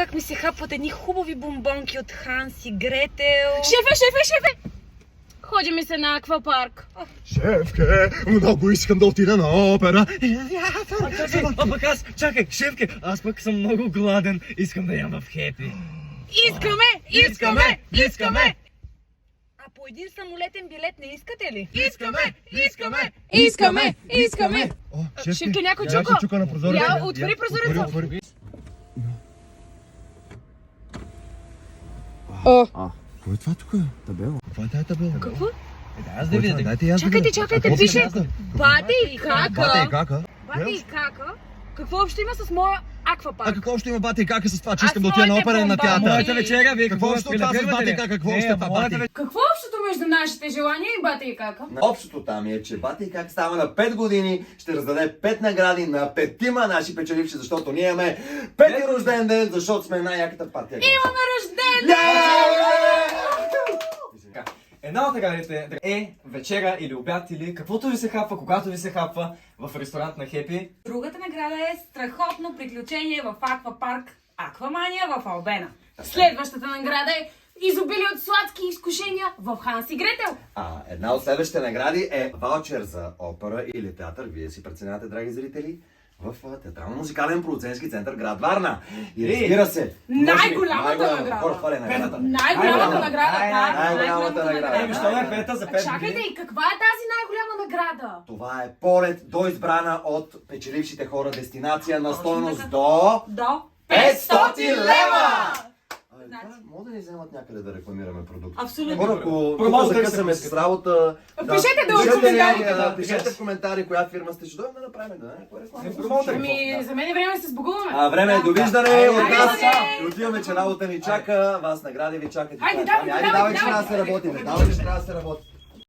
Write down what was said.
как ми се хапват едни хубави бомбонки от Ханс и Гретел. Шефе! Ходи ми се на аквапарк. Шефке, много искам да отида на опера. Чакай, шефке, аз пък съм много гладен. Искам да ям в Хепи. Искаме! А по един самолетен билет не искате ли? Искаме! О, шефке, Шефке, някой я чука. ще чука на прозореца. Я, отвори прозореца. Отвори. Кой е това тук? Табела. Каква е тая табела? Какво? Аз да видя. Дайте я да видя. Чакайте, Какво пише пише? Бате и Бате и кака. кака? Бате и кака. Какво общо има с моя аквапарк? А какво ще има бате и кака с това, че Аз искам да отида на моите опера и на бомбони. театър? Моята вечеря, вие Какво общо това с бате и кака? Какво още това бате? Какво е общото между нашите желания и бате и кака? Общото там е, че Бати как става на 5 години, ще раздаде 5 награди на 5 наши печеливши, защото ние имаме 5 рожден ден, защото сме най-яката партия. Имаме рожден ден! Една от наградите е вечера или обяд или каквото ви се хапва, когато ви се хапва в ресторант на Хепи. Другата награда е страхотно приключение в аквапарк Аквамания в Албена. Следващата награда е изобилие от сладки изкушения в Ханс и Гретел. Една от следващите награди е ваучер за опера или театър. Вие си преценявате, драги зрители, в Театрално-музикален продуцентски център град Варна. И разбира се, Най-голямата награда. Хора, хвали наградата. Най-голямата награда. Най-голямата награда. Защо е пета за 5 Чакайте, години? и каква е тази най-голяма награда? Това е полет до избрана от печелившите хора дестинация на стойност до До 500 лева! Мога да ни вземат някъде да рекламираме продукт? Абсолютно. Хора, ако Промоутър закъсаме се с работа... Пишете долу в коментарите. Пишете в коментари коя фирма сте. Ще дойдем да направим, да? Някаква реклама. Промоутър. За мен е време да се сбогуваме. Време е довиждане от нас. Айде! И отиваме, че работа ни чака. Вас награди ви чакат. Айде, Айде, давай, че трябва да се работи. Давай, че трябва да се работи.